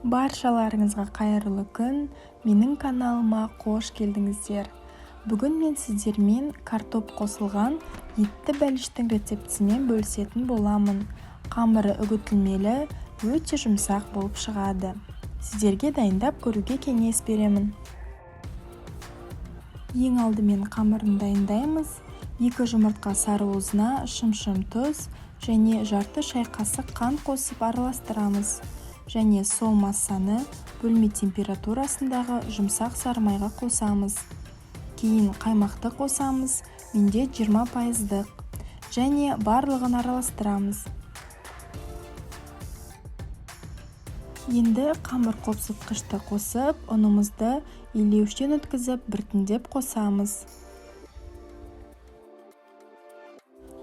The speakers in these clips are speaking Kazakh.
Баршаларыңызға қайырлы күн, менің каналыма қош келдіңіздер. Бүгін мен сіздермен картоп қосылған етті бәліштің рецептісімен бөлісетін боламын. Қамыры үгітілмелі, өте жұмсақ болып шығады. Сіздерге дайындап көруге кеңес беремін. Ең алдымен қамырын дайындаймыз. 2 жұмыртқа сарыуызына шым-шым тұз және жарты шай қасық қант қосып араластырамыз. Және сол массаны бөлме температурасындағы жұмсақ сары майға қосамыз. Кейін қаймақты қосамыз, менде 20%. Және барлығын араластырамыз. Енді қамыр қопсытқышты қосып, ұнымызды илеуіштен өткізіп, біртіндеп қосамыз.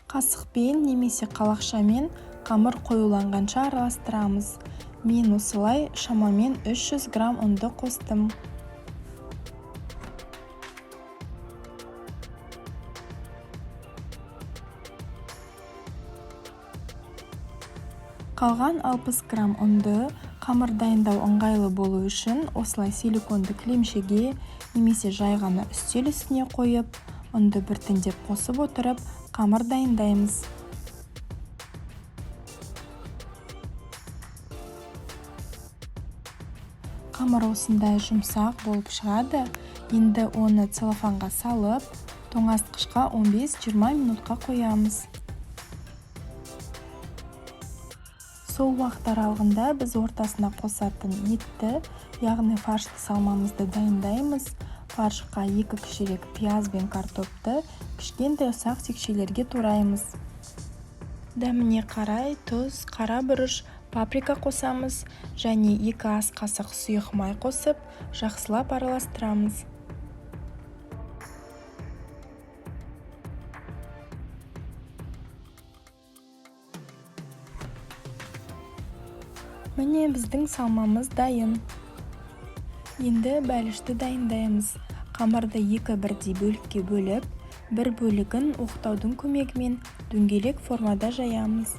Қасықпен немесе қалақшамен қамыр қоюланғанша араластырамыз. Мен осылай шамамен 300 грамм ұнды қостым. Қалған 60 грамм ұнды қамыр дайындау ыңғайлы болу үшін осылай силиконды кілемшеге немесе жай ғана үстел үстіне қойып, ұнды біртіндеп қосып отырып, қамыр дайындаймыз. Қамыр осындай жұмсақ болып шығады. Енді оны целлофанға салып, тоңазытқышқа 15-20 минутқа қоямыз. Сол уақыт аралығында біз ортасына қосатын етті, яғни фаршты салмамызды дайындаймыз. Фаршқа 2 кішірек пияз бен картопты кішкентай ұсақ текшелерге тураймыз. Дәміне қарай тұз, қара бұрыш, паприка қосамыз және 2 ас қасық сұйық май қосып, жақсылап араластырамыз. Міне біздің салмамыз дайын. Енді бәлішті дайындаймыз. Қамырды 2 бірдей бөлікке бөліп, бір бөлігін оқтаудың көмегімен дөңгелек формада жаямыз.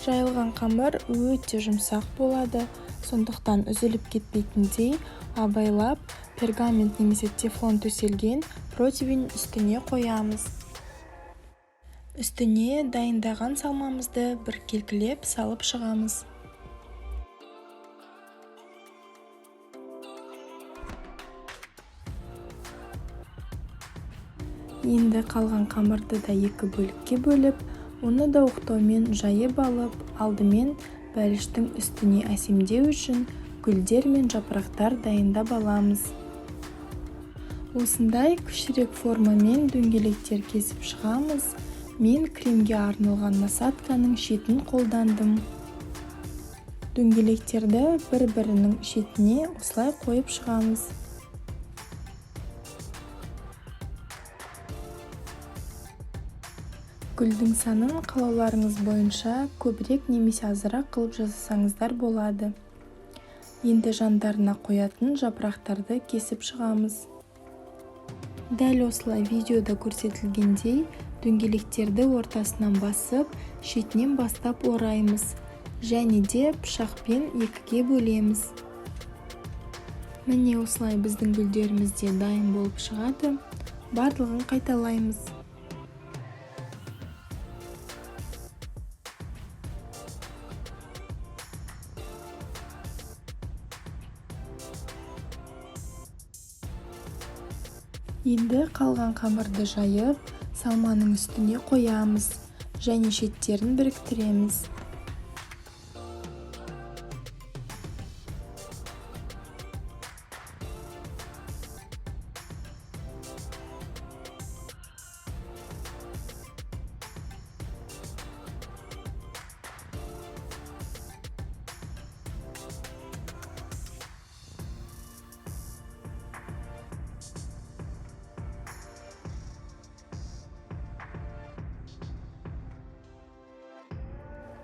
Жайылған қамыр өте жұмсақ болады, сондықтан үзіліп кетпейтіндей абайлап пергамент немесе тефлон төселген противень үстіне қоямыз. Үстіне дайындаған салмамызды біркелкілеп салып шығамыз. Енді қалған қамырды да 2 бөлікке бөліп, оны да оқтаумен жайып алып, алдымен бәліштің үстіне әсемдеу үшін гүлдер мен жапырақтар дайындап аламыз. Осындай кішірек формамен дөңгелектер кесіп шығамыз. Мен кремге арналған насатканың шетін қолдандым. Дөңгелектерді бір-бірінің шетіне осылай қойып шығамыз. Гүлдің санын қалауларыңыз бойынша көбірек немесе азырақ қылып жасасаңыздар болады. Енді жандарына қоятын жапырақтарды кесіп шығамыз. Дәл осылай видеода көрсетілгендей, дөңгелектерді ортасынан басып, шетінен бастап ораймыз. Және де пышақпен 2-ге бөлеміз. Міне осылай біздің гүлдеріміз де дайын болып шығады. Барлығын қайталаймыз. Енді қалған қамырды жайып, салманың үстіне қоямыз және шеттерін біріктіреміз.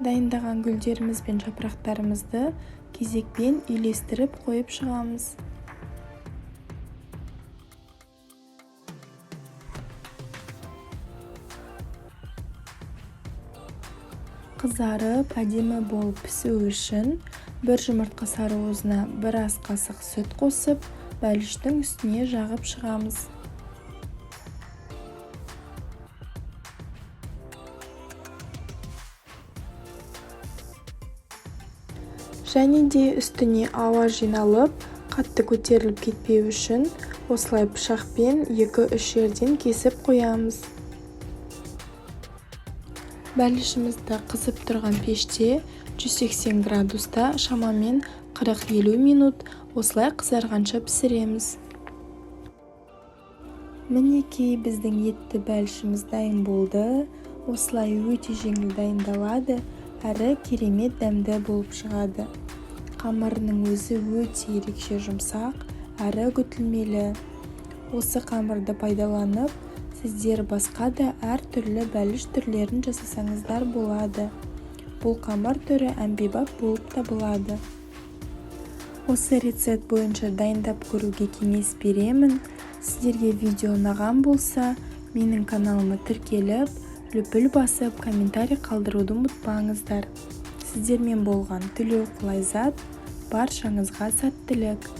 Дайындаған гүлдеріміз бен жапырақтарымызды кезекпен үйлестіріп қойып шығамыз. Қызарып, әдемі болып пісу үшін бір жұмыртқа сарыуызына бір ас қасық сүт қосып, бәліштің үстіне жағып шығамыз. Және де үстіне ауа жиналып, қатты көтеріліп кетпеу үшін осылай пышақпен 2-3 жерден кесіп қоямыз. Бәлішімізді қызып тұрған пеште 180 градуста шамамен 40-50 минут осылай қызарғанша пісіреміз. Мінекей біздің етті бәлішіміз дайын болды. Осылай өте жеңіл дайындалады, әрі керемет дәмді болып шығады. Қамырының өзі өте ерекше жұмсақ, әрі күтілмелі. Осы қамырды пайдаланып, сіздер басқа да әртүрлі бәліш түрлерін жасасаңыздар болады. Бұл қамыр түрі әмбебап болып табылады. Осы рецепт бойынша дайындап көруге кеңес беремін. Сіздерге видео ұнаған болса, менің каналыма тіркеліп, лүпіл басып, комментарий қалдыруды ұмытпаңыздар. Сіздермен болған Тілеуқұл Айзат, баршаңызға сәттілік.